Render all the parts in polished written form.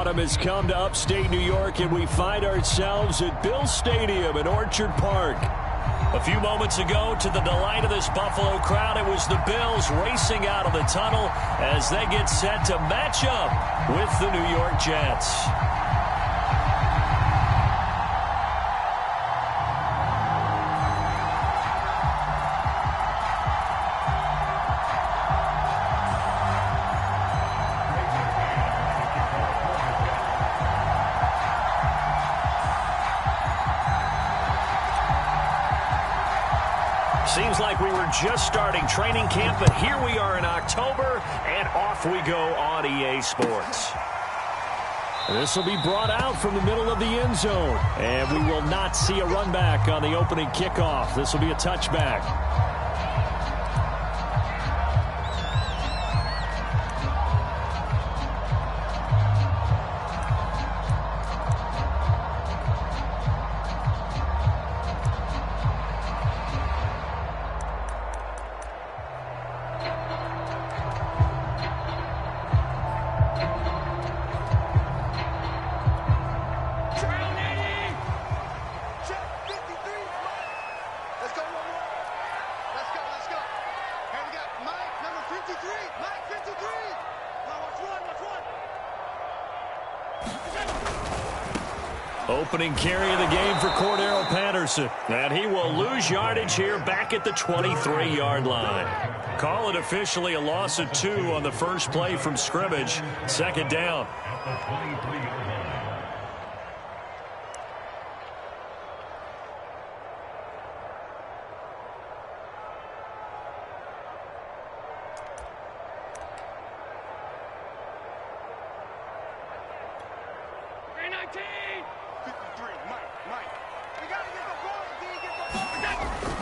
autumn has come to upstate New York, and we find ourselves at Bill Stadium in Orchard Park. A few moments ago, to the delight of this Buffalo crowd, it was the Bills racing out of the tunnel as they get set to match up with the New York Jets. Seems like we were just starting training camp, but here we are in October, and off we go on EA Sports. This will be brought out from the middle of the end zone, and we will not see a run back on the opening kickoff. This will be a touchback. Opening carry of the game for Cordero Patterson. And he will lose yardage here back at the 23-yard line. Call it officially a loss of 2 on the first play from scrimmage. Second down.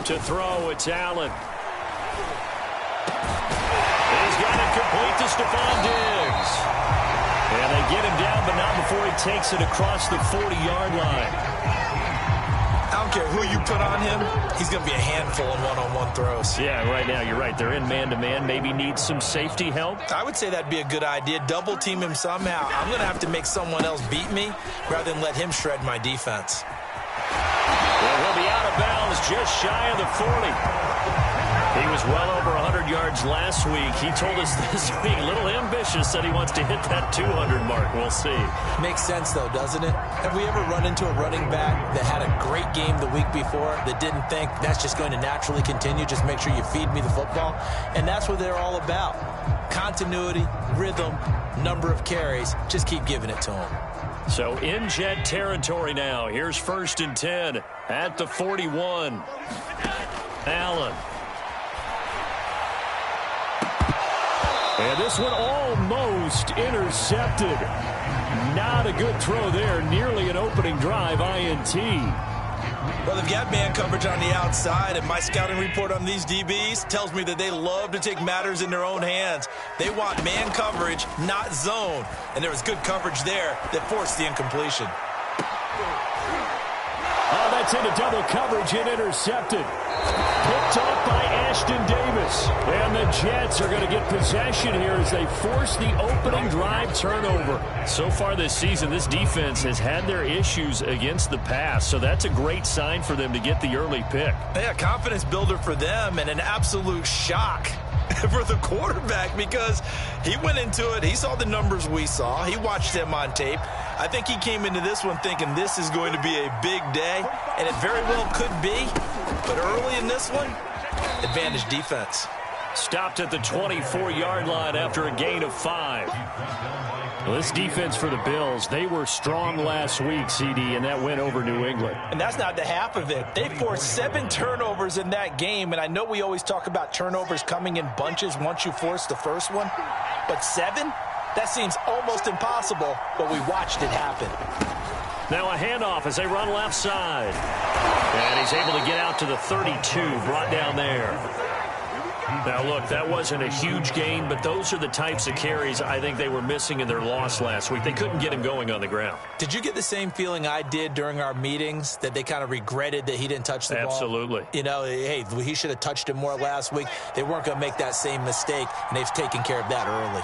To throw, it's Allen. He's got it complete to Stephon Diggs. And they get him down, but not before he takes it across the 40-yard line. I don't care who you put on him, he's going to be a handful in one-on-one throws. Yeah, right now, you're right. They're in man-to-man. Maybe needs some safety help. I would say that'd be a good idea. Double team him somehow. I'm going to have to make someone else beat me rather than let him shred my defense. Well, he'll be out of bounds just shy of the 40. He was well over 100 yards last week. He told us this week, a little ambitious, said he wants to hit that 200 mark. We'll see. Makes sense, though, doesn't it? Have we ever run into a running back that had a great game the week before that didn't think that's just going to naturally continue? Just make sure you feed me the football. And that's what they're all about. Continuity, rhythm, number of carries. Just keep giving it to him. So in Jet territory now. Here's 1st and 10 at the 41. Allen. And this one almost intercepted. Not a good throw there. Nearly an opening drive INT. Well, they've got man coverage on the outside, and my scouting report on these DBs tells me that they love to take matters in their own hands. They want man coverage, not zone. And there was good coverage there that forced the incompletion. Oh, that's into double coverage and intercepted. Picked off by Ashton Davis. And the Jets are going to get possession here as they force the opening drive turnover. So far this season, this defense has had their issues against the pass, so that's a great sign for them to get the early pick. Yeah, confidence builder for them and an absolute shock for the quarterback because he went into it. He saw the numbers we saw. He watched them on tape. I think he came into this one thinking this is going to be a big day, and it very well could be. But early in this one, advantage defense. Stopped at the 24-yard line after a gain of 5. Well, this defense for the Bills, they were strong last week, CD, and that went over New England. And that's not the half of it. They forced 7 turnovers in that game, and I know we always talk about turnovers coming in bunches once you force the first one, but 7? That seems almost impossible, but we watched it happen. Now a handoff as they run left side. And he's able to get out to the 32, brought down there. Now, look, that wasn't a huge gain, but those are the types of carries I think they were missing in their loss last week. They couldn't get him going on the ground. Did you get the same feeling I did during our meetings, that they kind of regretted that he didn't touch the ball? Absolutely. You know, hey, he should have touched it more last week. They weren't going to make that same mistake, and they've taken care of that early.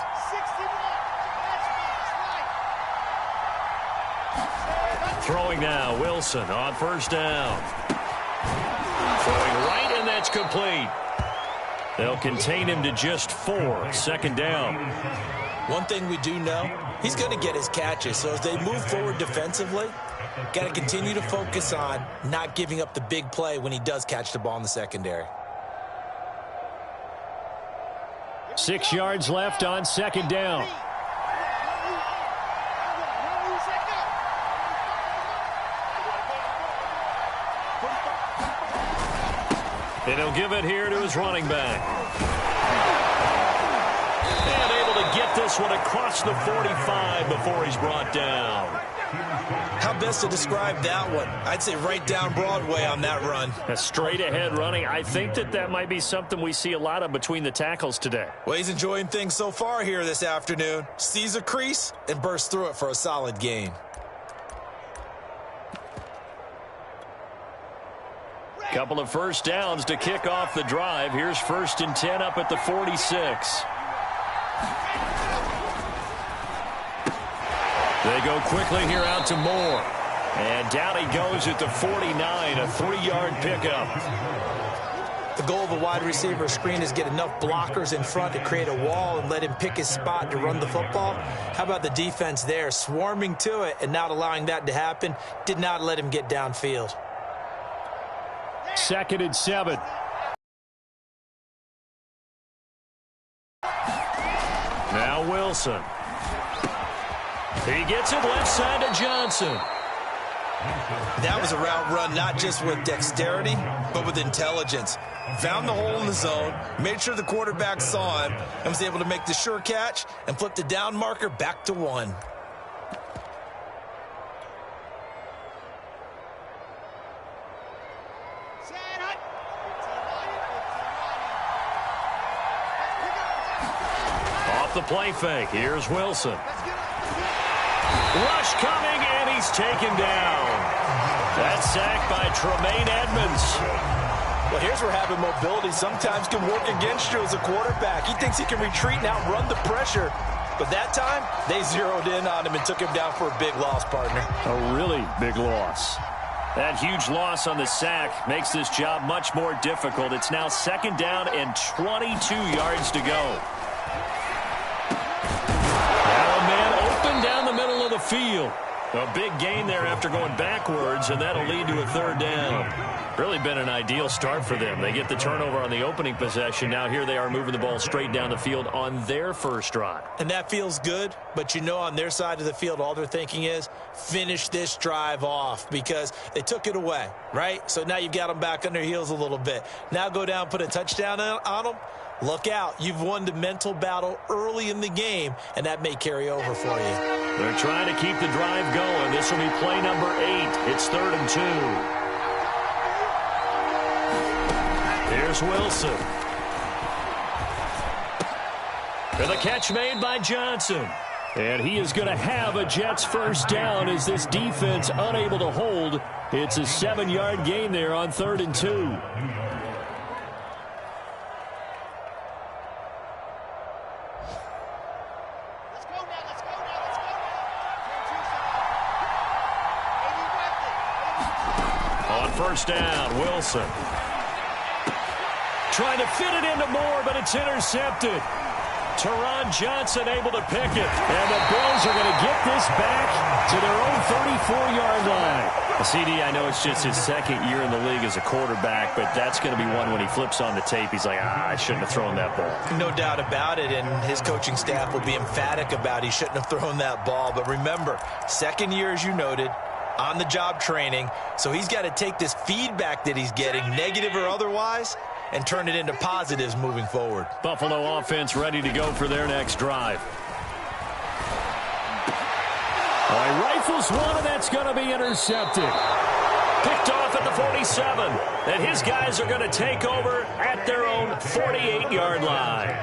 Throwing now, Wilson on first down. Throwing right, and that's complete. They'll contain him to just 4. Second down. One thing we do know, he's going to get his catches. So as they move forward defensively, got to continue to focus on not giving up the big play when he does catch the ball in the secondary. 6 yards left on second down. And he'll give it here to his running back. And able to get this one across the 45 before he's brought down. How best to describe that one? I'd say right down Broadway on that run. A straight ahead running. I think that might be something we see a lot of between the tackles today. Well, he's enjoying things so far here this afternoon. Sees a crease and bursts through it for a solid gain. Couple of first downs to kick off the drive. Here's 1st and 10 up at the 46. They go quickly here out to Moore. And down he goes at the 49, a 3-yard pickup. The goal of a wide receiver screen is get enough blockers in front to create a wall and let him pick his spot to run the football. How about the defense there, swarming to it and not allowing that to happen? Did not let him get downfield. 2nd and 7. Now Wilson. He gets it left side to Johnson. That was a route run not just with dexterity, but with intelligence. Found the hole in the zone, made sure the quarterback saw him, and was able to make the sure catch and flip the down marker back to 1. Off the play fake. Here's Wilson. Rush coming, and he's taken down. That's sacked by Tremaine Edmonds. Well, here's where having mobility sometimes can work against you as a quarterback. He thinks he can retreat and outrun the pressure. But that time, they zeroed in on him and took him down for a big loss, partner. A really big loss. That huge loss on the sack makes this job much more difficult. It's now 2nd down and 22 yards to go. Now a man open down the middle of the field. A big gain there after going backwards, and that'll lead to a 3rd down. Really been an ideal start for them. They get the turnover on the opening possession. Now here they are moving the ball straight down the field on their first drive. And that feels good, but you know on their side of the field, all they're thinking is finish this drive off because they took it away, right? So now you've got them back on their heels a little bit. Now go down, put a touchdown on them. Look out. You've won the mental battle early in the game, and that may carry over for you. They're trying to keep the drive going. This will be play number 8. It's 3rd and 2. Here's Wilson. And the catch made by Johnson. And he is going to have a Jets first down as this defense unable to hold. It's a 7-yard gain there on 3rd and 2. First down, Wilson. Trying to fit it into Moore, but it's intercepted. Teron Johnson able to pick it. And the Bills are going to get this back to their own 34-yard line. CD, I know it's just his 2nd year in the league as a quarterback, but that's going to be one when he flips on the tape. He's like, I shouldn't have thrown that ball. No doubt about it, and his coaching staff will be emphatic about he shouldn't have thrown that ball. But remember, 2nd year, as you noted, on-the-job training, so he's got to take this feedback that he's getting, negative or otherwise, and turn it into positives moving forward. Buffalo offense ready to go for their next drive. He rifles one, and that's going to be intercepted. Picked off at the 47, and his guys are going to take over at their own 48-yard line.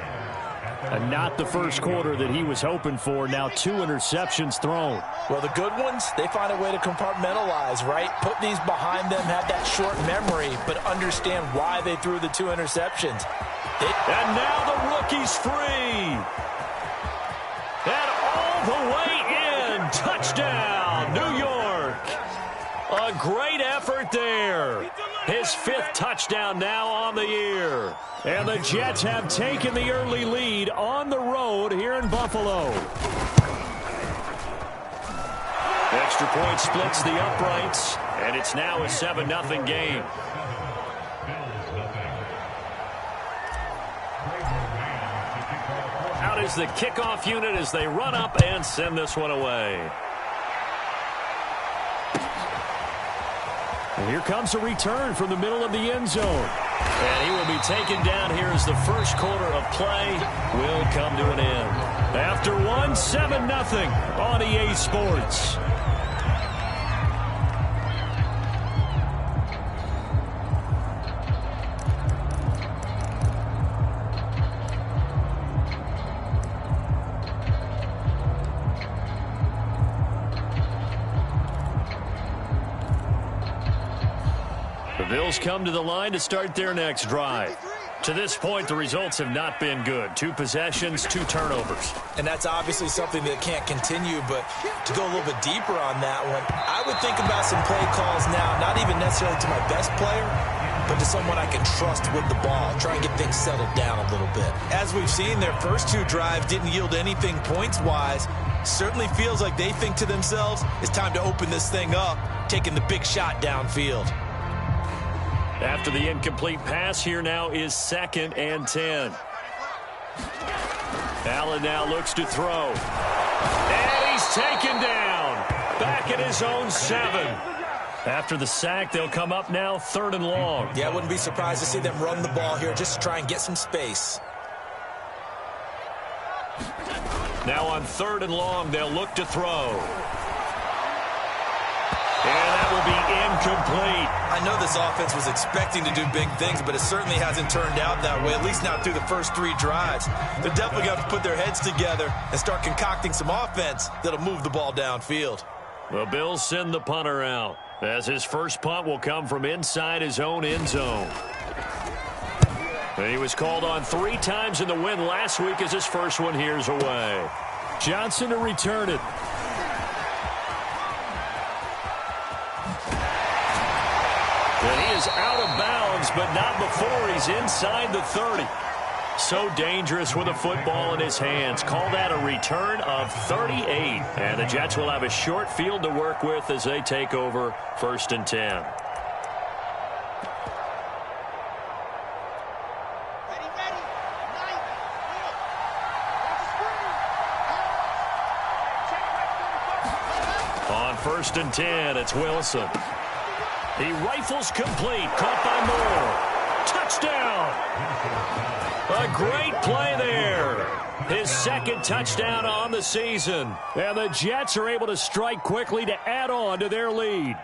And not the first quarter that he was hoping for. Now 2 interceptions thrown. Well, the good ones, they find a way to compartmentalize, right? Put these behind them, have that short memory, but understand why they threw the 2 interceptions. And now the rookie's free. And all the way in. Touchdown, New York. great effort there. His 5th touchdown now on the year. And the Jets have taken the early lead on the road here in Buffalo. Extra point splits the uprights, and it's now a 7-0 game. Out is the kickoff unit as they run up and send this one away. And here comes a return from the middle of the end zone. And he will be taken down here as the first quarter of play will come to an end. After 7-0 on EA Sports. The Bills come to the line to start their next drive. To this point, the results have not been good. 2 possessions, 2 turnovers. And that's obviously something that can't continue, but to go a little bit deeper on that one, I would think about some play calls now, not even necessarily to my best player, but to someone I can trust with the ball. Try and get things settled down a little bit. As we've seen, their first 2 drives didn't yield anything points-wise. Certainly feels like they think to themselves, it's time to open this thing up, taking the big shot downfield. After the incomplete pass, here now is 2nd and 10. Allen now looks to throw. And he's taken down. Back at his own 7. After the sack, they'll come up now 3rd and long. Yeah, I wouldn't be surprised to see them run the ball here just to try and get some space. Now on 3rd and long, they'll look to throw. And that will be incomplete. I know this offense was expecting to do big things, but it certainly hasn't turned out that way, at least not through the first 3 drives. They're definitely going to put their heads together and start concocting some offense that'll move the ball downfield. The Bills send the punter out, as his first punt will come from inside his own end zone. And he was called on 3 times in the win last week as his first one here's away. Johnson to return it. And he is out of bounds, but not before he's inside the 30. So dangerous with a football in his hands. Call that a return of 38. And the Jets will have a short field to work with as they take over 1st and 10. On 1st and 10, it's Wilson. He rifles complete, caught by Moore. Touchdown! A great play there. His 2nd touchdown on the season. And the Jets are able to strike quickly to add on to their lead.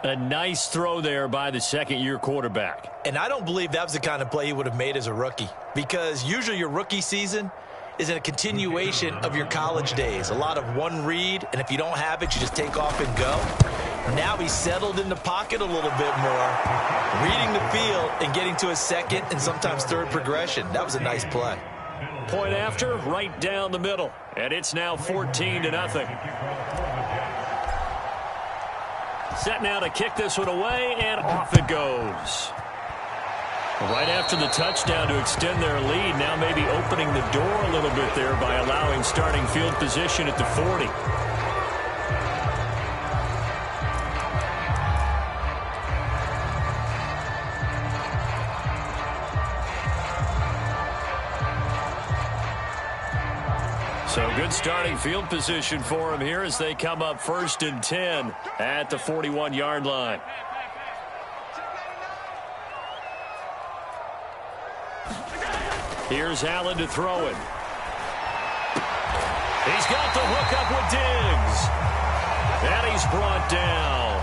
A nice throw there by the 2nd-year quarterback. And I don't believe that was the kind of play he would have made as a rookie, because usually your rookie season is a continuation of your college days. A lot of one read, and if you don't have it, you just take off and go. Now he's settled in the pocket a little bit more, reading the field and getting to his 2nd and sometimes 3rd progression. That was a nice play. Point after, right down the middle. And it's now 14-0. Set now to kick this one away, and off it goes. Right after the touchdown to extend their lead, now maybe opening the door a little bit there by allowing starting field position at the 40. So good starting field position for him here as they come up 1st and 10 at the 41-yard line. Here's Allen to throw it. He's got the hook up with Diggs. And he's brought down.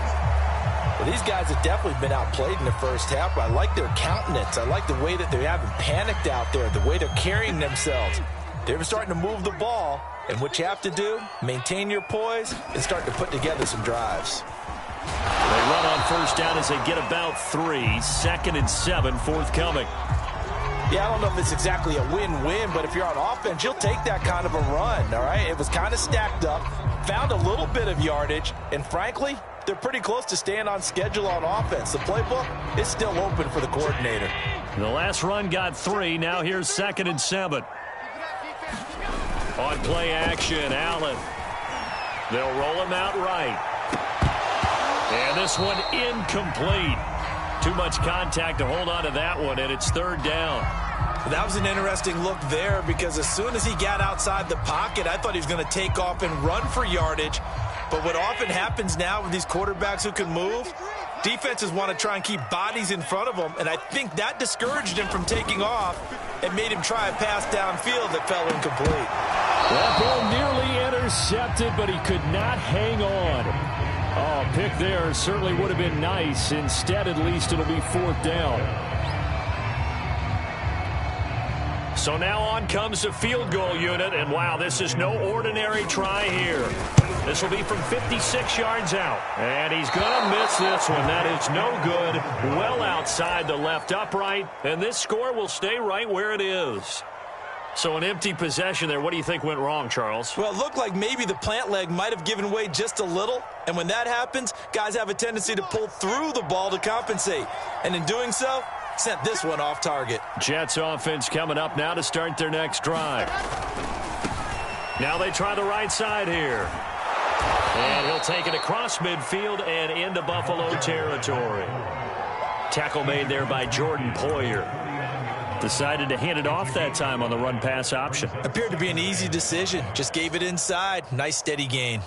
Well, these guys have definitely been outplayed in the first half, but I like their countenance. I like the way that they haven't panicked out there, the way they're carrying themselves. They're starting to move the ball, and what you have to do, maintain your poise and start to put together some drives. They run on 1st down as they get about 3. 2nd and 7 forthcoming. Yeah, I don't know if it's exactly a win-win, but if you're on offense, you'll take that kind of a run, all right? It was kind of stacked up, found a little bit of yardage, and frankly, they're pretty close to staying on schedule on offense. The playbook is still open for the coordinator. The last run got 3. Now here's 2nd and 7. On play action, Allen. They'll roll him out right. And this one incomplete. Too much contact to hold on to that one, and it's 3rd down. That was an interesting look there because as soon as he got outside the pocket, I thought he was going to take off and run for yardage. But what often happens now with these quarterbacks who can move, defenses want to try and keep bodies in front of them, and I think that discouraged him from taking off and made him try a pass downfield that fell incomplete. That ball nearly intercepted, but he could not hang on. Oh, pick there certainly would have been nice. Instead, at least, it'll be 4th down. So now on comes the field goal unit, and wow, this is no ordinary try here. This will be from 56 yards out, and he's going to miss this one. That is no good. Well outside the left upright, and this score will stay right where it is. So an empty possession there. What do you think went wrong, Charles? Well, it looked like maybe the plant leg might have given way just a little. And when that happens, guys have a tendency to pull through the ball to compensate. And in doing so, sent this one off target. Jets offense coming up now to start their next drive. Now they try the right side here. And he'll take it across midfield and into Buffalo territory. Tackle made there by Jordan Poyer. Decided to hand it off that time on the run-pass option. Appeared to be an easy decision. Just gave it inside. Nice steady gain.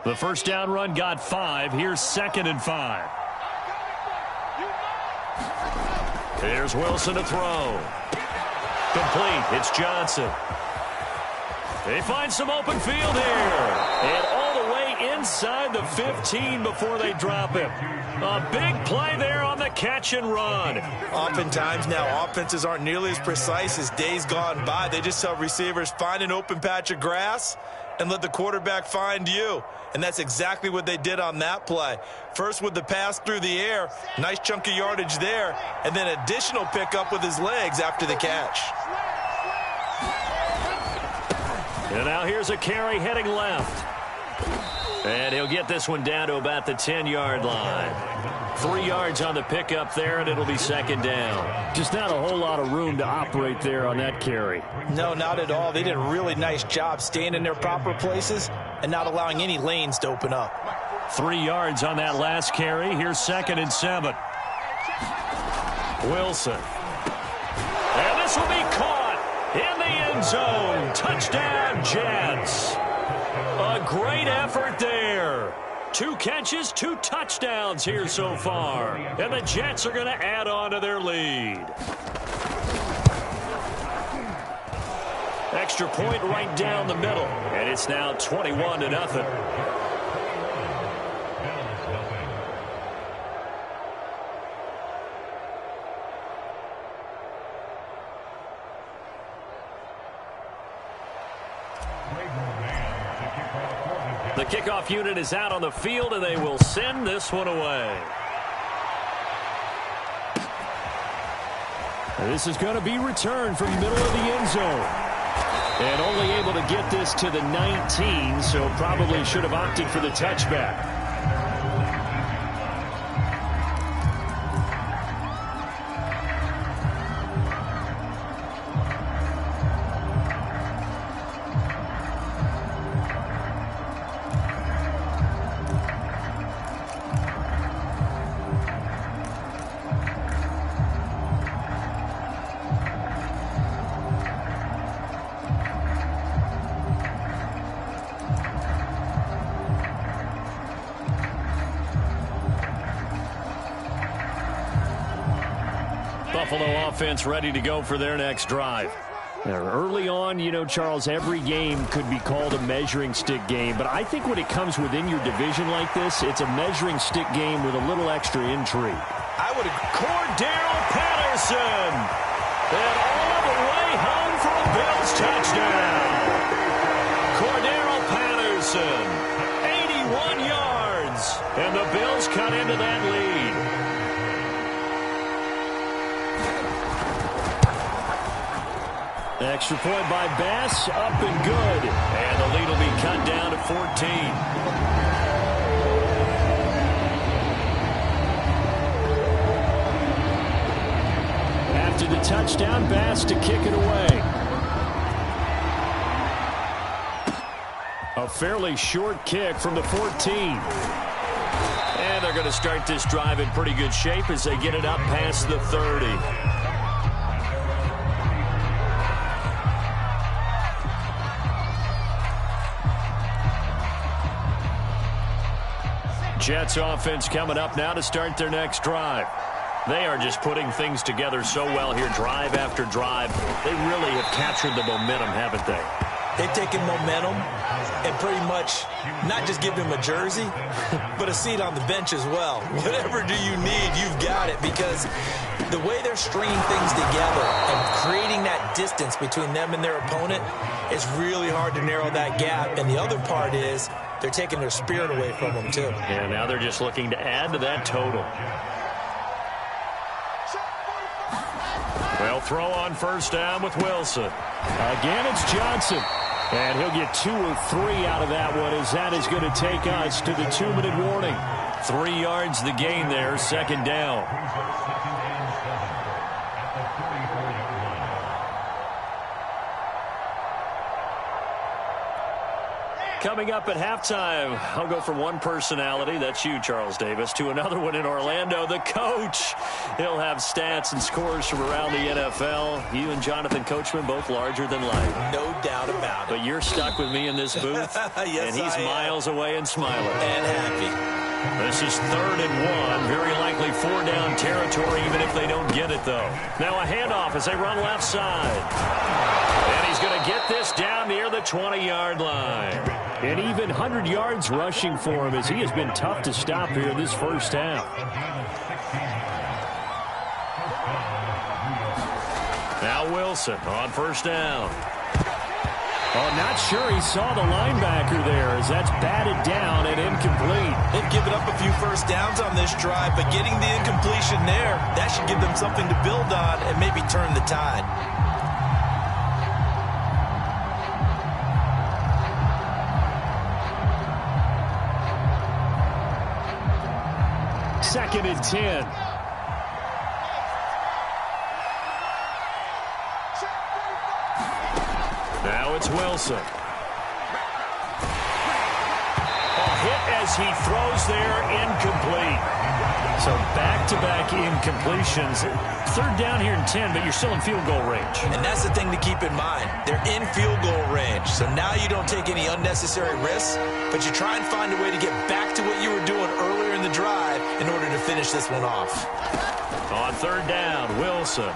The first down run got 5. Here's 2nd and 5. Here's Wilson to throw. Complete. It's Johnson. They find some open field here. And all the way inside the 15 before they drop him. A big play there on the catch and run. Oftentimes now, offenses aren't nearly as precise as days gone by. They just tell receivers, find an open patch of grass and let the quarterback find you. And that's exactly what they did on that play. First with the pass through the air, nice chunk of yardage there, and then additional pickup with his legs after the catch. And now here's a carry heading left. And he'll get this one down to about the 10-yard line. 3 yards on the pickup there, and it'll be 2nd down. Just not a whole lot of room to operate there on that carry. No, not at all. They did a really nice job staying in their proper places and not allowing any lanes to open up. 3 yards on that last carry. Here's 2nd and 7. Wilson. And this will be caught in the end zone. Touchdown, Jets. A great effort there. 2 catches, 2 touchdowns here so far. And the Jets are going to add on to their lead. Extra point right down the middle. And it's now 21-0. The kickoff unit is out on the field, and they will send this one away. This is going to be returned from middle of the end zone. And only able to get this to the 19, so probably should have opted for the touchback. Buffalo offense ready to go for their next drive. Now, early on, you know, Charles, every game could be called a measuring stick game, but I think when it comes within your division like this, it's a measuring stick game with a little extra intrigue. I would agree. Cordero Patterson. And all the way Extra point by Bass, up and good. And the lead will be cut down to 14. After the touchdown, Bass to kick it away. A fairly short kick from the 14. And they're going to start this drive in pretty good shape as they get it up past the 30. Jets offense coming up now to start their next drive. They are just putting things together so well here, drive after drive. They really have captured the momentum, haven't they? They've taken momentum and pretty much not just give him a jersey, but a seat on the bench as well. Whatever do you need, you've got it, because the way they're stringing things together and creating that distance between them and their opponent, it's really hard to narrow that gap. And the other part is they're taking their spirit away from them, too. And now they're just looking to add to that total. They'll throw on first down with Wilson. Again, it's Johnson. And he'll get 2 or 3 out of that one, as that is going to take us to the 2-minute warning. 3 yards the gain there, second down. Coming up at halftime, I'll go from one personality, that's you, Charles Davis, to another one in Orlando, the coach. He'll have stats and scores from around the NFL. You and Jonathan Coachman, both larger than life. No doubt about it. But you're stuck with me in this booth, yes, and he's miles away and smiling. And happy. This is 3rd and 1, very likely 4-down territory, even if they don't get it, though. Now a handoff as they run left side. And he's going to get this down near the 20-yard line. And even 100 yards rushing for him, as he has been tough to stop here this first half. Now Wilson on first down. Oh, not sure he saw the linebacker there, as that's batted down and incomplete. They've given up a few first downs on this drive, but getting the incompletion there, that should give them something to build on and maybe turn the tide. Second and 10. Now it's Wilson. A hit as he throws there, incomplete. So back-to-back incompletions. 3rd down here and 10, but you're still in field goal range. And that's the thing to keep in mind. They're in field goal range. So now you don't take any unnecessary risks, but you try and find a way to get back to what you were doing earlier in the drive in order to finish this one off. On 3rd down, Wilson.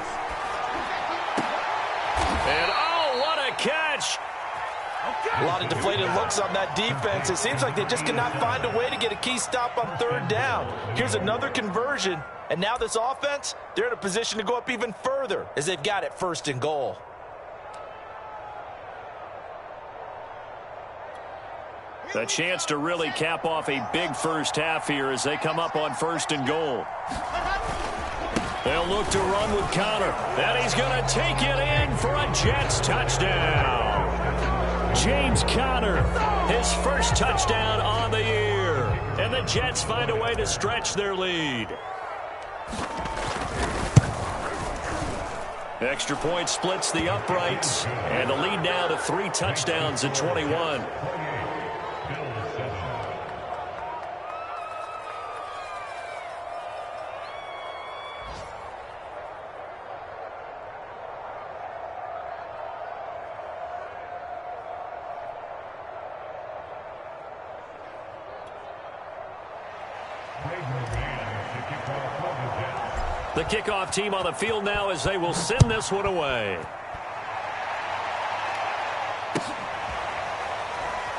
And oh, what a catch! A lot of deflated looks on that defense. It seems like they just cannot find a way to get a key stop on 3rd down. Here's another conversion, and now this offense, they're in a position to go up even further as they've got it 1st and goal. The chance to really cap off a big first half here as they come up on 1st and goal. They'll look to run with Connor. And he's going to take it in for a Jets touchdown. James Conner, his first touchdown on the year. And the Jets find a way to stretch their lead. Extra point splits the uprights. And the lead now to 3 touchdowns at 21. The kickoff team on the field now as they will send this one away.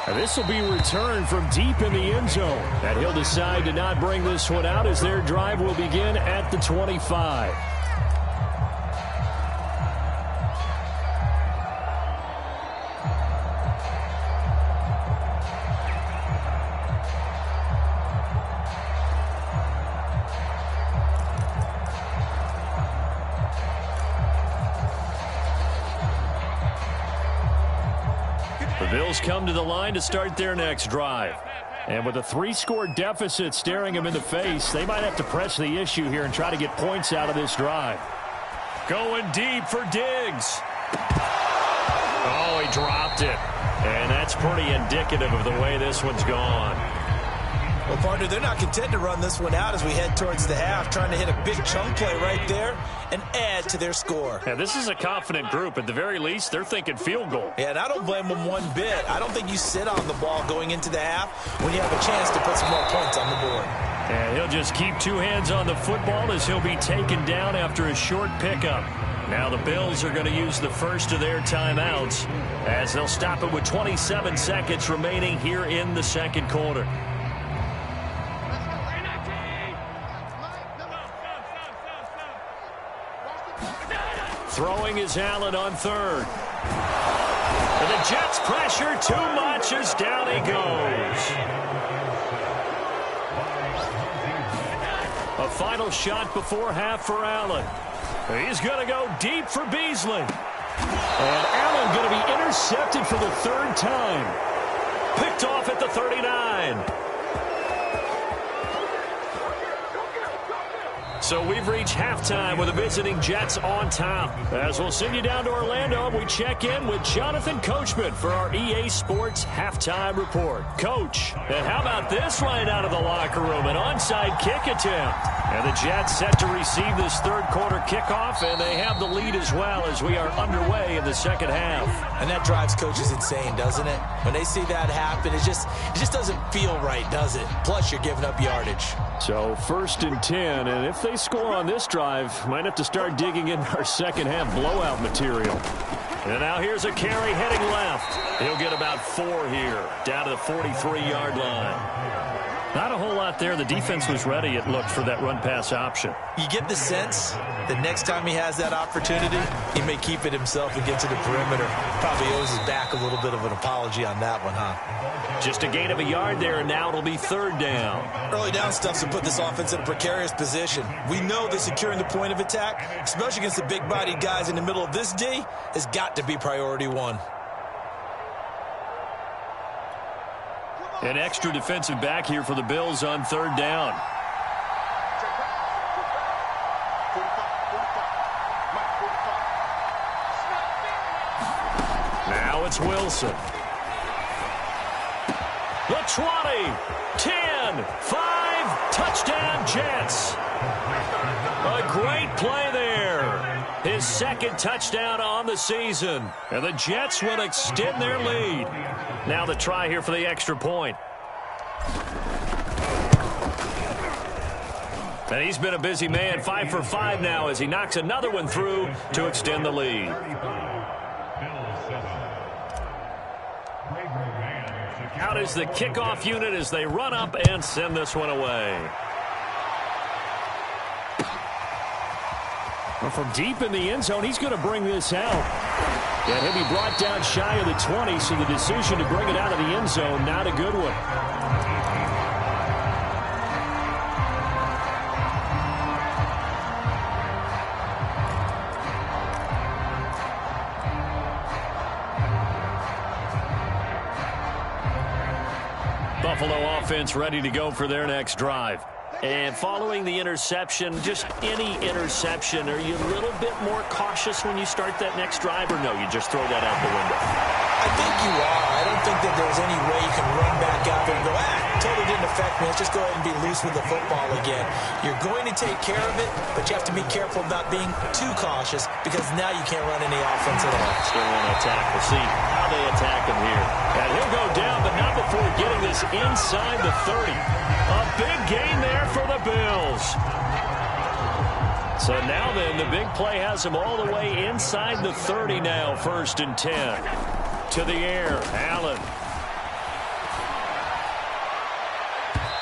This will be returned from deep in the end zone. And he'll decide to not bring this one out as their drive will begin at the 25. Bills come to the line to start their next drive. And with a 3-score deficit staring them in the face, they might have to press the issue here and try to get points out of this drive. Going deep for Diggs. Oh, he dropped it. And that's pretty indicative of the way this one's gone. Well, partner, they're not content to run this one out as we head towards the half, trying to hit a big chunk play right there and add to their score. Yeah, this is a confident group. At the very least, they're thinking field goal. Yeah, and I don't blame them one bit. I don't think you sit on the ball going into the half when you have a chance to put some more points on the board. And he'll just keep 2 hands on the football as he'll be taken down after a short pickup. Now the Bills are going to use the first of their timeouts as they'll stop it with 27 seconds remaining here in the second quarter. Throwing is Allen on third. And the Jets pressure too much as down he goes. A final shot before half for Allen. He's going to go deep for Beasley. And Allen going to be intercepted for the 3rd time. Picked off at the 39. So we've reached halftime with the visiting Jets on top. As we'll send you down to Orlando, we check in with Jonathan Coachman for our EA Sports Halftime Report. Coach, and how about this right out of the locker room? An onside kick attempt. And the Jets set to receive this 3rd quarter kickoff, and they have the lead as well as we are underway in the second half. And that drives coaches insane, doesn't it? When they see that happen, it just doesn't feel right, does it? Plus, you're giving up yardage. So 1st and 10, and if they score on this drive, might have to start digging in our second half blowout material. And now here's a carry heading left. He'll get about 4 here, down to the 43-yard line. Not a whole lot there. The defense was ready, it looked, for that run-pass option. You get the sense that next time he has that opportunity, he may keep it himself and get to the perimeter. Probably owes his back a little bit of an apology on that one, huh? Just a gain of a yard there, and now it'll be 3rd down. Early down stuff to put this offense in a precarious position. We know that securing the point of attack, especially against the big-bodied guys in the middle of this D, has got to be priority 1. An extra defensive back here for the Bills on 3rd down. Now it's Wilson. The 20, 10, 5, touchdown Jets. A great play there. His 2nd touchdown on the season. And the Jets will extend their lead. Now the try here for the extra point. And he's been a busy man, 5 for 5 now as he knocks another one through to extend the lead. Out is the kickoff unit as they run up and send this one away. Well, from deep in the end zone, he's going to bring this out. And he'll be brought down shy of the 20, so the decision to bring it out of the end zone, not a good one. Buffalo offense ready to go for their next drive. And following the interception, just any interception, are you a little bit more cautious when you start that next drive, or no, you just throw that out the window? I think you are. I don't think that there's any way you can run back out there and go, totally didn't affect me. Let's just go ahead and be loose with the football again. You're going to take care of it, but you have to be careful about being too cautious because now you can't run any offense at all. Still want to attack. We'll see how they attack him here. And he'll go down, but not before getting this inside the 30. A big gain there for the Bills. So now then, the big play has him all the way inside the 30 now, 1st and 10. To the air, Allen.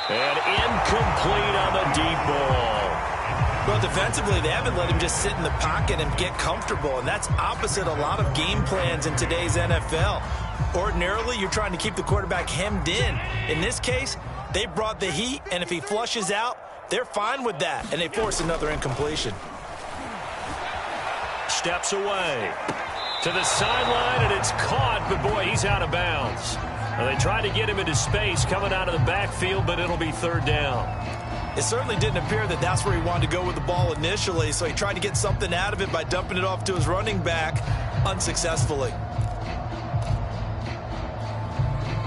And incomplete on the deep ball. Well, defensively, they haven't let him just sit in the pocket and get comfortable, and that's opposite a lot of game plans in today's NFL. Ordinarily, you're trying to keep the quarterback hemmed in. In this case, they brought the heat, and if he flushes out, they're fine with that, and they force another incompletion. Steps away. To the sideline, and it's caught, but boy, he's out of bounds. Well, they tried to get him into space coming out of the backfield, but it'll be third down. It certainly didn't appear that that's where he wanted to go with the ball initially, so he tried to get something out of it by dumping it off to his running back unsuccessfully.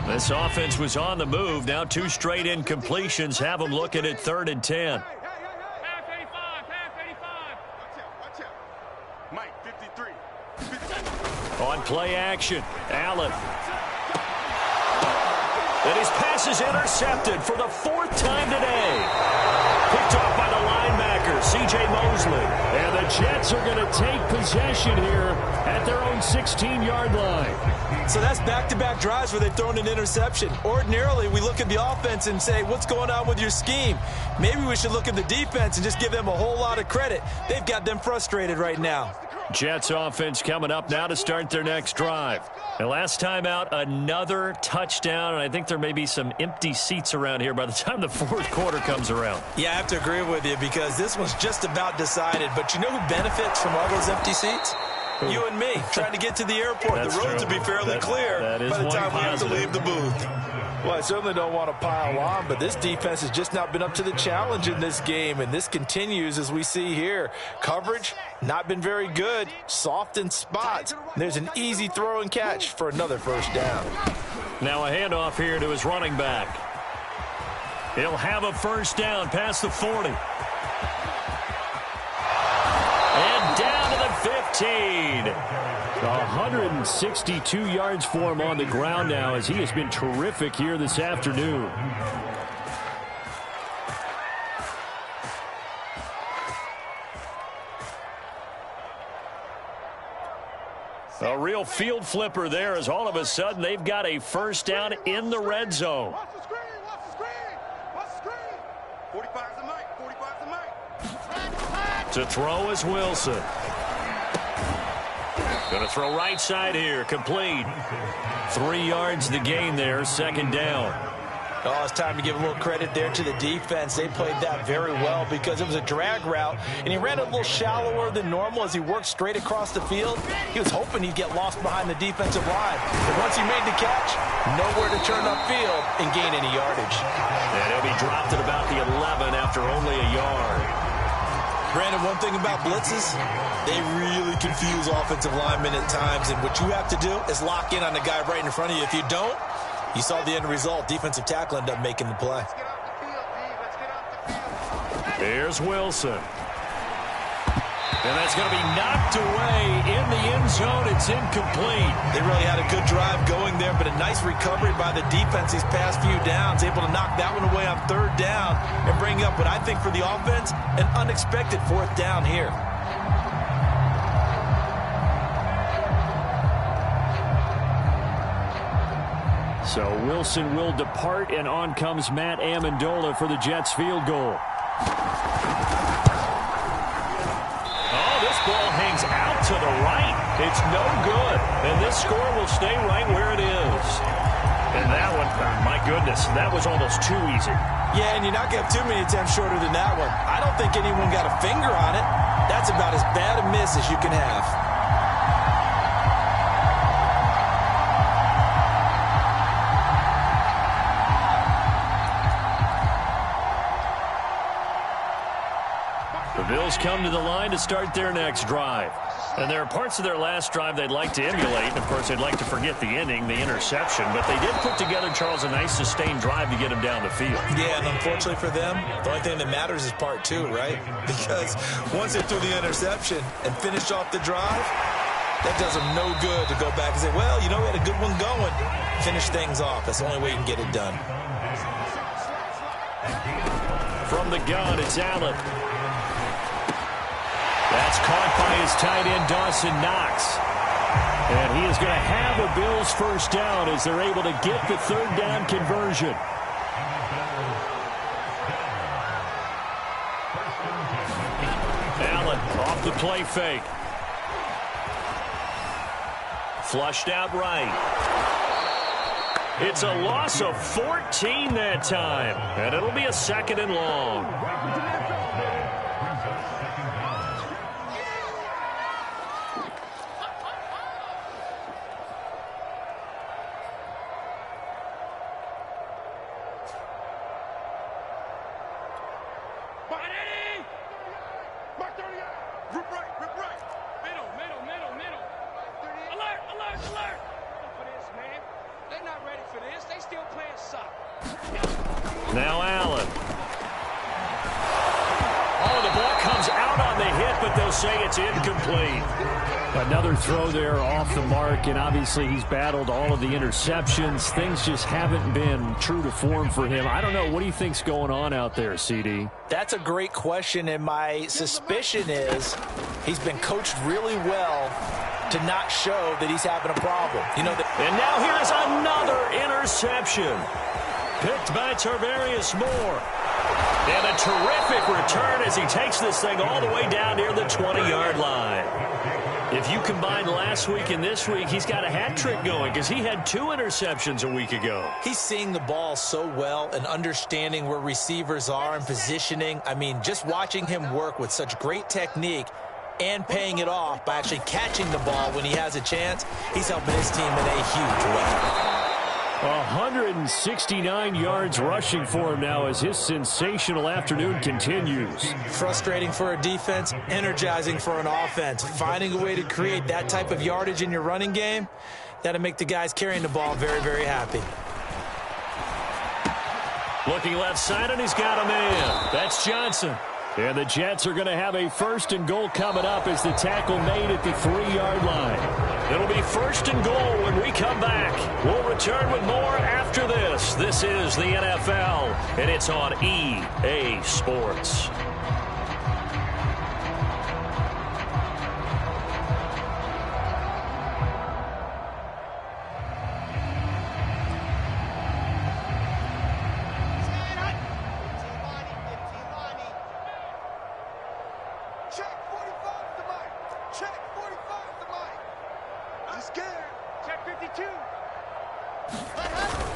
This offense was on the move. Now 2 straight incompletions have them looking at 3rd and 10. On play action, Allen. And his pass is intercepted for the 4th time today. Picked off by the linebacker, C.J. Mosley. And the Jets are going to take possession here at their own 16-yard line. So that's back-to-back drives where they've thrown an interception. Ordinarily, we look at the offense and say, what's going on with your scheme? Maybe we should look at the defense and just give them a whole lot of credit. They've got them frustrated right now. Jets offense coming up now to start their next drive. And last time out, another touchdown, and I think there may be some empty seats around here by the time the 4th quarter comes around. Yeah, I have to agree with you because this one's just about decided. But you know who benefits from all those empty seats? You and me, trying to get to the airport. The roads will be fairly clear by the time we have to leave the booth. Well, I certainly don't want to pile on, but this defense has just not been up to the challenge in this game, and this continues as we see here. Coverage, not been very good, soft in spots. There's an easy throw and catch for another first down. Now a handoff here to his running back. He'll have a first down past the 40. And down to the 15. 162 yards for him on the ground now as he has been terrific here this afternoon. A real field flipper there as all of a sudden they've got a first down in the red zone. Watch the screen, watch the screen, watch the screen. 45's the mic, 45's the mic. To throw is Wilson. Going to throw right side here, complete. 3 yards the gain there, second down. Oh, it's time to give a little credit there to the defense. They played that very well because it was a drag route, and he ran a little shallower than normal as he worked straight across the field. He was hoping he'd get lost behind the defensive line. But once he made the catch, nowhere to turn upfield and gain any yardage. And he'll be dropped at about the 11 after only a yard. Brandon, one thing about blitzes, they really confuse offensive linemen at times, and what you have to do is lock in on the guy right in front of you. If you don't, you saw the end result. Defensive tackle ended up making the play. Here's Wilson. And that's going to be knocked away in the end zone. It's incomplete. They really had a good drive going there, but a nice recovery by the defense these past few downs, able to knock that one away on 3rd down and bring up what I think for the offense, an unexpected 4th down here. So Wilson will depart, and on comes Matt Amendola for the Jets field goal. Ball hangs out to the right. It's no good. And this score will stay right where it is. And that one, my goodness, that was almost too easy. Yeah, and you're not going to have too many attempts shorter than that one. I don't think anyone got a finger on it. That's about as bad a miss as you can have. The Bills come to the line to start their next drive. And there are parts of their last drive they'd like to emulate. Of course, they'd like to forget the ending, the interception. But they did put together, Charles, a nice sustained drive to get him down the field. Yeah, and unfortunately for them, the only thing that matters is part 2, right? Because once they threw the interception and finished off the drive, that does them no good to go back and say, well, you know, we had a good one going. Finish things off. That's the only way you can get it done. From the gun, it's Allen. That's caught by his tight end, Dawson Knox. And he is going to have a Bills first down as they're able to get the 3rd down conversion. Allen off the play fake. Flushed out right. It's a loss of 14 that time. And it'll be a 2nd and long. They're not ready for this. They still playing soccer. Now Allen. Oh, the ball comes out on the hit, but they'll say it's incomplete. Another throw there off the mark, and obviously he's battled all of the interceptions. Things just haven't been true to form for him. I don't know. What do you think's going on out there, CD? That's a great question, and my suspicion is he's been coached really well to not show that he's having a problem. You know, and now here's another interception. Picked by Tarvarius Moore. And a terrific return as he takes this thing all the way down near the 20-yard line. If you combine last week and this week, he's got a hat trick going because he had 2 interceptions a week ago. He's seeing the ball so well and understanding where receivers are and positioning. I mean, just watching him work with such great technique and paying it off by actually catching the ball when he has a chance, he's helping his team in a huge way. 169 yards rushing for him now as his sensational afternoon continues. Frustrating for a defense, energizing for an offense. Finding a way to create that type of yardage in your running game, that'll make the guys carrying the ball very, very happy. Looking left side, and he's got a man. That's Johnson. And the Jets are going to have a 1st and goal coming up as the tackle made at the 3-yard line. It'll be 1st and goal when we come back. We'll return with more after this. This is the NFL, and it's on EA Sports.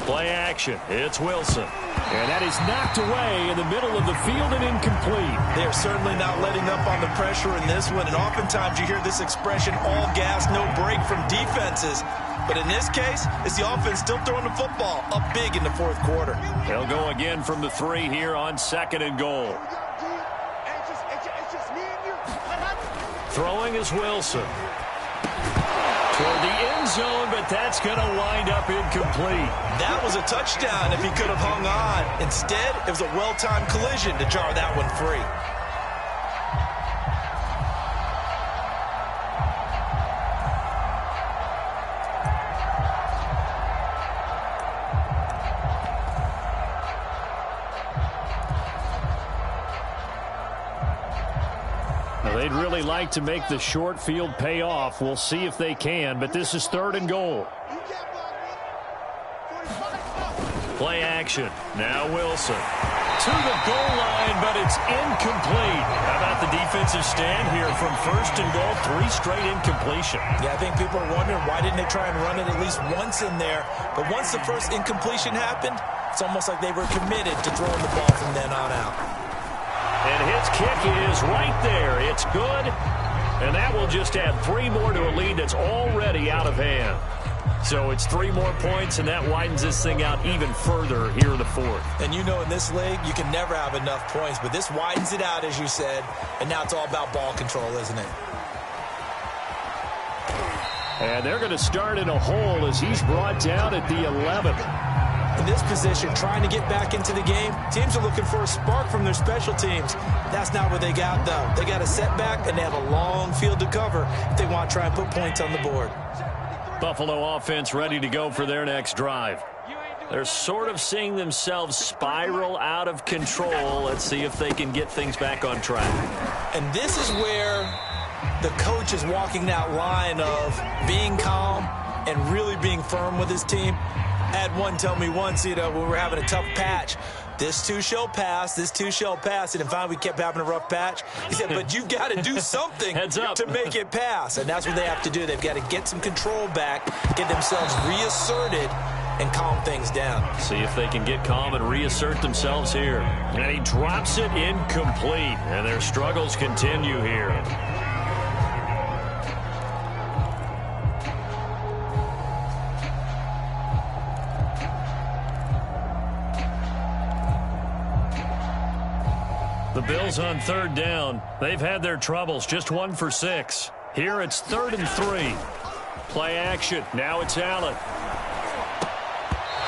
Play action. It's Wilson. And that is knocked away in the middle of the field and incomplete. They're certainly not letting up on the pressure in this one. And oftentimes you hear this expression, all gas, no break from defenses. But in this case, it's the offense still throwing the football up big in the 4th quarter. They'll go again from the 3 here on 2nd and goal. Throwing is Wilson. Toward the end zone, but that's going to wind up incomplete. That was a touchdown if he could have hung on. Instead, it was a well-timed collision to jar that one free. They'd really like to make the short field pay off. We'll see if they can, but this is 3rd and goal. Play action. Now Wilson. To the goal line, but it's incomplete. How about the defensive stand here from 1st and goal? 3 straight incompletion. Yeah, I think people are wondering why didn't they try and run it at least once in there. But once the first incompletion happened, it's almost like they were committed to throwing the ball from then on out. And his kick is right there. It's good. And that will just add 3 more to a lead that's already out of hand. So it's 3 more points, and that widens this thing out even further here in the 4th. And you know in this league, you can never have enough points. But this widens it out, as you said. And now it's all about ball control, isn't it? And they're going to start in a hole as he's brought down at the 11. In this position, trying to get back into the game, teams are looking for a spark from their special teams. That's not what they got, though. They got a setback, and they have a long field to cover if they want to try and put points on the board. Buffalo offense ready to go for their next drive. They're sort of seeing themselves spiral out of control. Let's see if they can get things back on track. And this is where the coach is walking that line of being calm and really being firm with his team. I had one tell me once, when we were having a tough patch, this too shall pass, this too shall pass. And finally we kept having a rough patch. He said, but you've got to do something to make it pass. And that's what they have to do. They've got to get some control back, get themselves reasserted, and calm things down. See if they can get calm and reassert themselves here. And he drops it incomplete. And their struggles continue here. The Bills on 3rd down. They've had their troubles, just 1 for 6. Here it's 3rd and 3. Play action. Now it's Allen.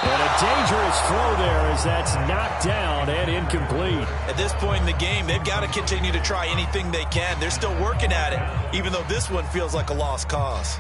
And a dangerous throw there as that's knocked down and incomplete. At this point in the game, they've got to continue to try anything they can. They're still working at it, even though this one feels like a lost cause.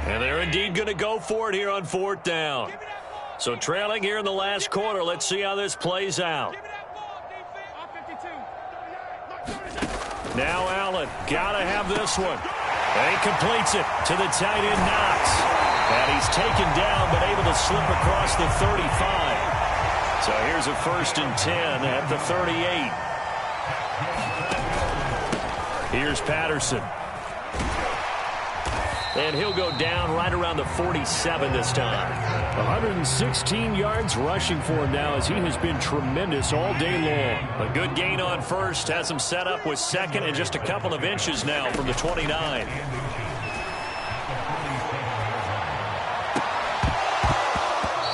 And they're indeed going to go for it here on 4th down. So trailing here in the last quarter. Let's see how this plays out. Now Allen, got to have this one. And he completes it to the tight end Knox. And he's taken down but able to slip across the 35. So here's a 1st and 10 at the 38. Here's Patterson. And he'll go down right around the 47 this time. 116 yards rushing for him now as he has been tremendous all day long. A good gain on 1st has him set up with 2nd and just a couple of inches now from the 29.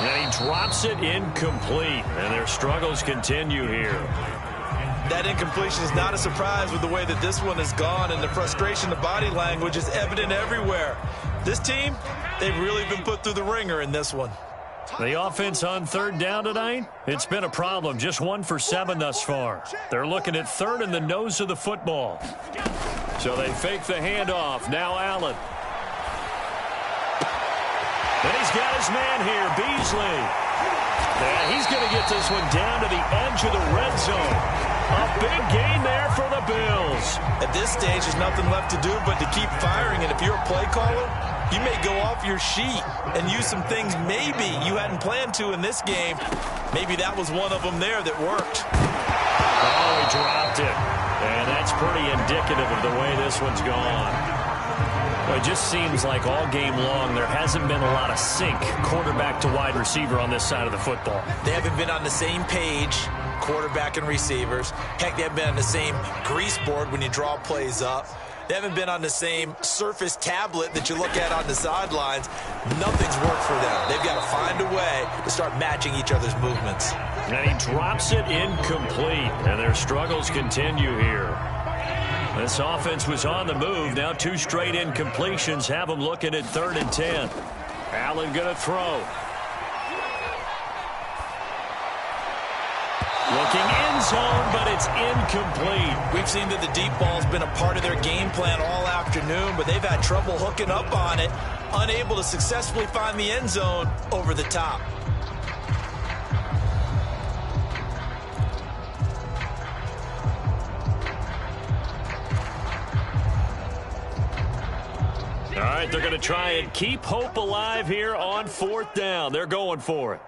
And he drops it incomplete. And their struggles continue here. That incompletion is not a surprise with the way that this one has gone, and the frustration, the body language is evident everywhere. This team, they've really been put through the ringer in this one. The offense on 3rd down tonight, it's been a problem. Just 1 for 7 thus far. They're looking at 3rd in the nose of the football. So they fake the handoff. Now Allen. And he's got his man here, Beasley. And he's going to get this one down to the edge of the red zone. A big gain there for the Bills. At this stage, there's nothing left to do but to keep firing. And if you're a play caller, you may go off your sheet and use some things maybe you hadn't planned to in this game. Maybe that was one of them there that worked. Oh, he dropped it. And that's pretty indicative of the way this one's gone. Well, it just seems like all game long there hasn't been a lot of sync quarterback to wide receiver on this side of the football. They haven't been on the same page, quarterback and receivers. Heck, they haven't been on the same grease board when you draw plays up. They haven't been on the same surface tablet that you look at on the sidelines. Nothing's worked for them. They've got to find a way to start matching each other's movements. And he drops it incomplete, and their struggles continue here. This offense was on the move. Now 2 straight incompletions have them looking at 3rd and 10. Allen going to throw. Looking end zone, but it's incomplete. We've seen that the deep ball's been a part of their game plan all afternoon, but they've had trouble hooking up on it, unable to successfully find the end zone over the top. All right, they're going to try and keep hope alive here on 4th down. They're going for it.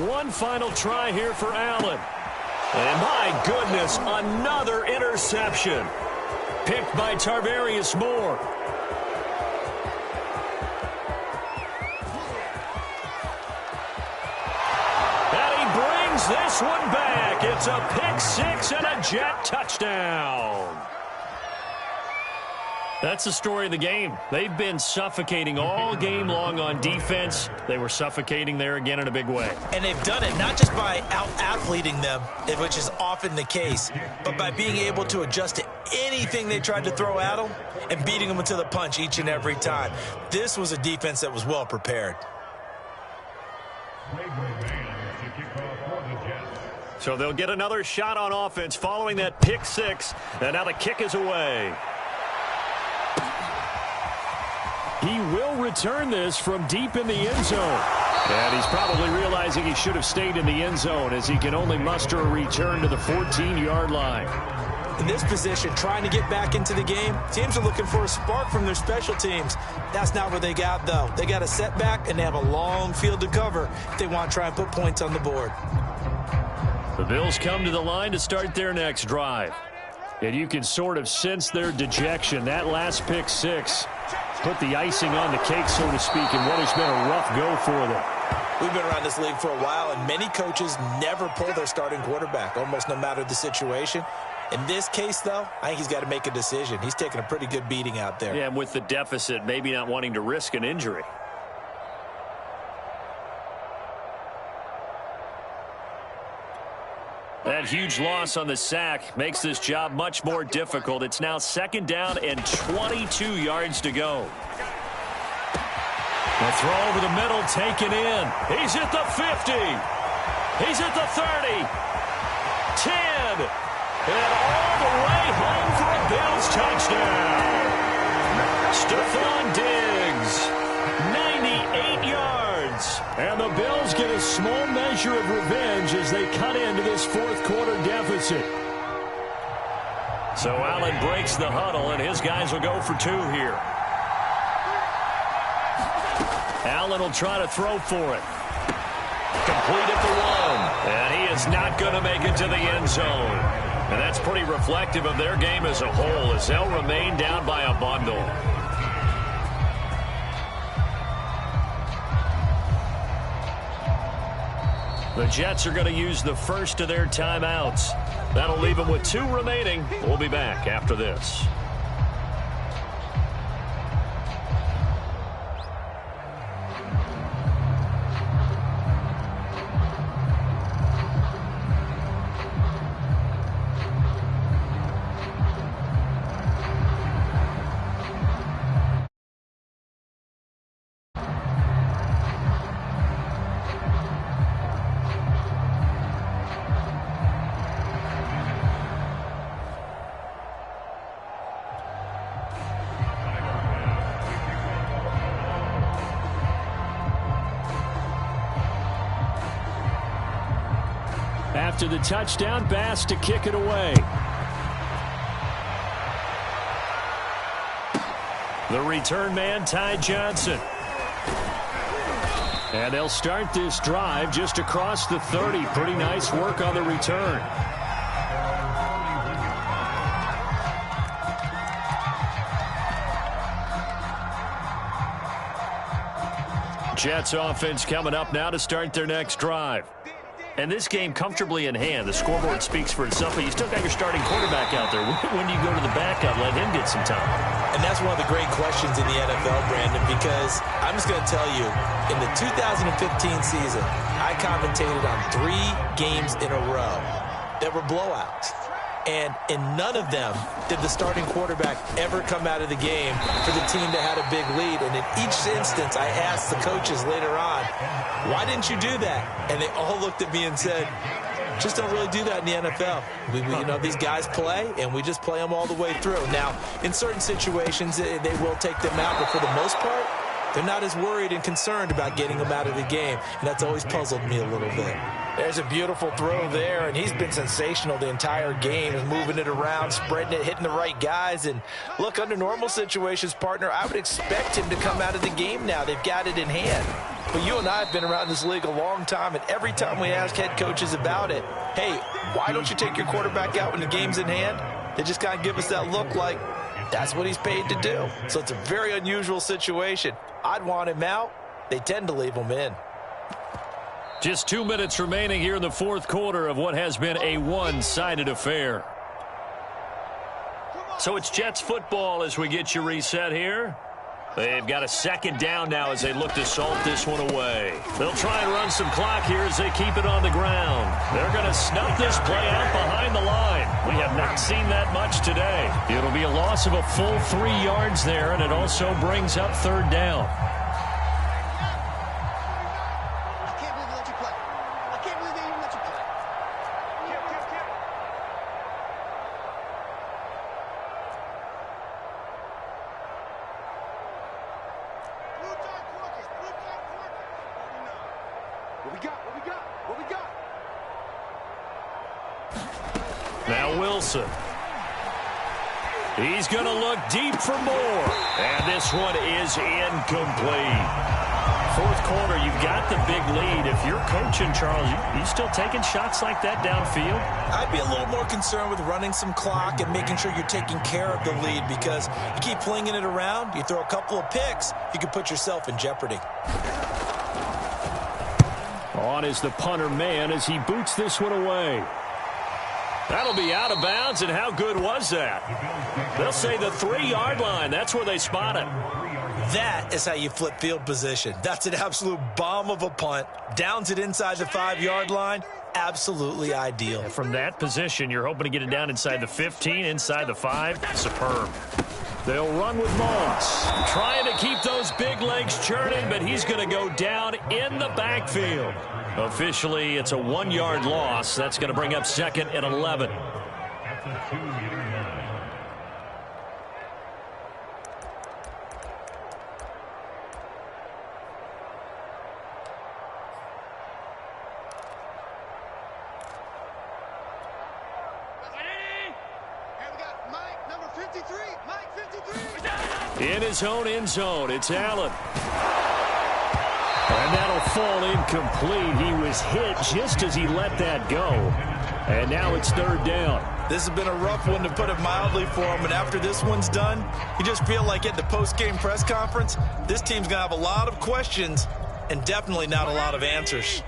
One final try here for Allen. And my goodness, another interception. Picked by Tarvarius Moore. And he brings this one back. It's a pick 6 and a Jet touchdown. That's the story of the game. They've been suffocating all game long on defense. They were suffocating there again in a big way. And they've done it not just by out-athleting them, which is often the case, but by being able to adjust to anything they tried to throw at them and beating them to the punch each and every time. This was a defense that was well prepared. So they'll get another shot on offense following that pick 6. And now the kick is away. He will return this from deep in the end zone. And he's probably realizing he should have stayed in the end zone as he can only muster a return to the 14-yard line. In this position, trying to get back into the game, teams are looking for a spark from their special teams. That's not what they got, though. They got a setback, and they have a long field to cover if they want to try and put points on the board. The Bills come to the line to start their next drive. And you can sort of sense their dejection. That last pick 6 put the icing on the cake, so to speak, in what has been a rough go for them. We've been around this league for a while, and many coaches never pull their starting quarterback, almost no matter the situation. In this case, though, I think he's got to make a decision. He's taking a pretty good beating out there. Yeah, and with the deficit, maybe not wanting to risk an injury. That huge loss on the sack makes this job much more difficult. It's now 2nd down and 22 yards to go. The throw over the middle, taken in. He's at the 50. He's at the 30. 10. And all the way home for a Bills touchdown. Stephon Diggs, 98 yards. And the Bills get a small measure of revenge as they cut into this 4th quarter deficit. So Allen breaks the huddle, and his guys will go for 2 here. Allen will try to throw for it. Complete at the 1. And he is not going to make it to the end zone. And that's pretty reflective of their game as a whole, as they'll remain down by a bundle. The Jets are going to use the first of their timeouts. That'll leave them with 2 remaining. We'll be back after this. After the touchdown, Bass to kick it away. The return man, Ty Johnson. And they'll start this drive just across the 30. Pretty nice work on the return. Jets offense coming up now to start their next drive. And this game comfortably in hand. The scoreboard speaks for itself, but you still got your starting quarterback out there. When do you go to the backup, let him get some time? And that's one of the great questions in the NFL, Brandon, because I'm just going to tell you, in the 2015 season, I commentated on 3 games in a row that were blowouts. And in none of them did the starting quarterback ever come out of the game for the team that had a big lead. And in each instance, I asked the coaches later on, why didn't you do that? And they all looked at me and said, just don't really do that in the NFL. You know, these guys play, and we just play them all the way through. Now, in certain situations, they will take them out, but for the most part, they're not as worried and concerned about getting them out of the game. And that's always puzzled me a little bit. There's a beautiful throw there, and he's been sensational the entire game. He's moving it around, spreading it, hitting the right guys. And look, under normal situations, partner, I would expect him to come out of the game now. They've got it in hand. But you and I have been around this league a long time, and every time we ask head coaches about it, hey, why don't you take your quarterback out when the game's in hand? They just kind of give us that look like that's what he's paid to do. So it's a very unusual situation. I'd want him out. They tend to leave him in. Just 2 minutes remaining here in the 4th quarter of what has been a one-sided affair. So it's Jets football as we get you reset here. They've got a 2nd down now as they look to salt this one away. They'll try and run some clock here as they keep it on the ground. They're going to snuff this play out behind the line. We have not seen that much today. It'll be a loss of a full 3 yards there, and it also brings up 3rd down. Now Wilson. He's going to look deep for more. And this one is incomplete. fourth quarter, you've got the big lead. If you're coaching, Charles, you still taking shots like that downfield? I'd be a little more concerned with running some clock and making sure you're taking care of the lead, because you keep flinging it around, you throw a couple of picks, you can put yourself in jeopardy. On is the punter man as he boots this one away. That'll be out of bounds, and how good was that? They'll say the 3-yard line. That's where they spot it. That is how you flip field position. That's an absolute bomb of a punt. Downs it inside the 5-yard line. Absolutely ideal. And from that position, you're hoping to get it down inside the 15, inside the 5. Superb. They'll run with Moss. Trying to keep those big legs churning, but he's going to go down in the backfield. Officially, it's a 1-yard loss. That's going to bring up 2nd and 11. In his own end zone, it's Allen. And that'll fall incomplete. He was hit just as he let that go. And now it's 3rd down. This has been a rough one, to put it mildly, for him. And after this one's done, you just feel like at the post-game press conference, this team's going to have a lot of questions and definitely not a lot of answers.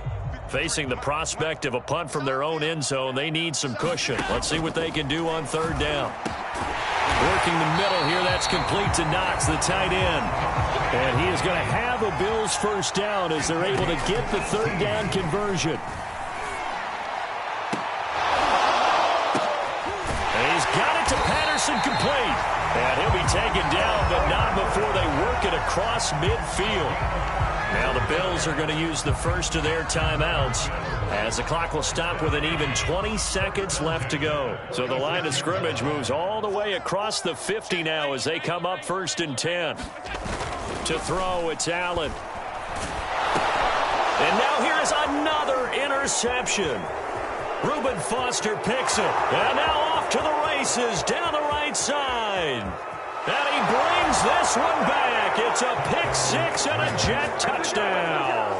Facing the prospect of a punt from their own end zone, they need some cushion. Let's see what they can do on 3rd down. Working the middle here, that's complete to Knox, the tight end. And he is going to have a Bills first down as they're able to get the 3rd down conversion. And he's got it to Patterson, complete. And he'll be taken down, but not before they work it across midfield. Now the Bills are going to use the first of their timeouts as the clock will stop with an even 20 seconds left to go. So the line of scrimmage moves all the way across the 50 now as they come up 1st and 10. To throw, it's Allen. And now here's another interception. Reuben Foster picks it. And now off to the races down the right side. And he brings this one back. It's a pick-6 and a Jet touchdown.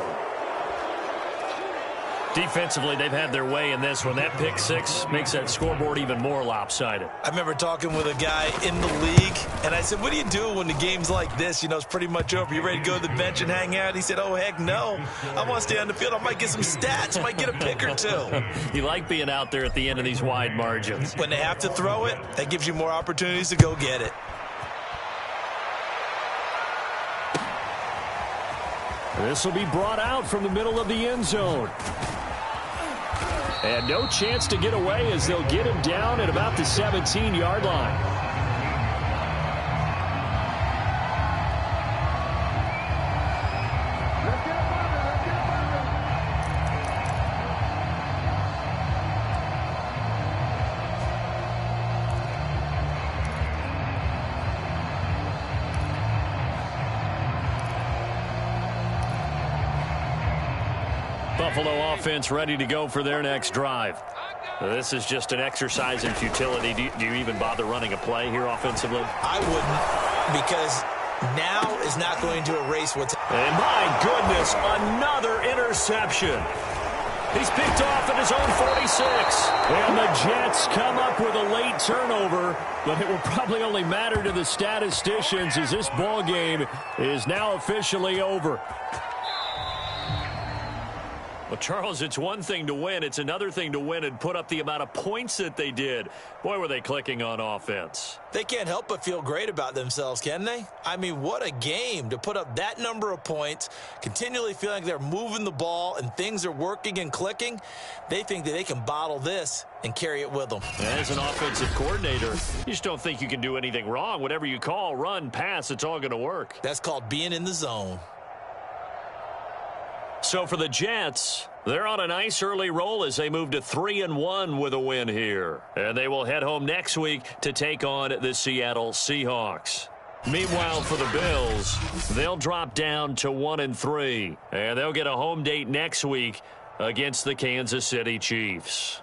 Defensively, they've had their way in this one. That pick-6 makes that scoreboard even more lopsided. I remember talking with a guy in the league, and I said, what do you do when the game's like this? You know, it's pretty much over. You ready to go to the bench and hang out? He said, oh, heck no. I want to stay on the field. I might get some stats. Might get a pick or two. You like being out there at the end of these wide margins. When they have to throw it, that gives you more opportunities to go get it. This will be brought out from the middle of the end zone. And no chance to get away as they'll get him down at about the 17-yard line. Buffalo offense ready to go for their next drive. This is just an exercise in futility. Do you even bother running a play here offensively? I wouldn't, because now is not going to erase what's... And my goodness, another interception. He's picked off at his own 46. And the Jets come up with a late turnover, but it will probably only matter to the statisticians as this ball game is now officially over. Well, Charles, it's one thing to win. It's another thing to win and put up the amount of points that they did. Boy, were they clicking on offense. They can't help but feel great about themselves, can they? I mean, what a game to put up that number of points, continually feeling like they're moving the ball and things are working and clicking. They think that they can bottle this and carry it with them. As an offensive coordinator, you just don't think you can do anything wrong. Whatever you call, run, pass, it's all going to work. That's called being in the zone. So for the Jets, they're on a nice early roll as they move to 3-1 with a win here. And they will head home next week to take on the Seattle Seahawks. Meanwhile, for the Bills, they'll drop down to 1-3. And they'll get a home date next week against the Kansas City Chiefs.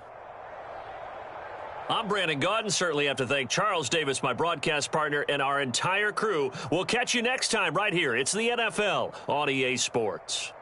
I'm Brandon Gaudin. Certainly have to thank Charles Davis, my broadcast partner, and our entire crew. We'll catch you next time right here. It's the NFL on EA Sports.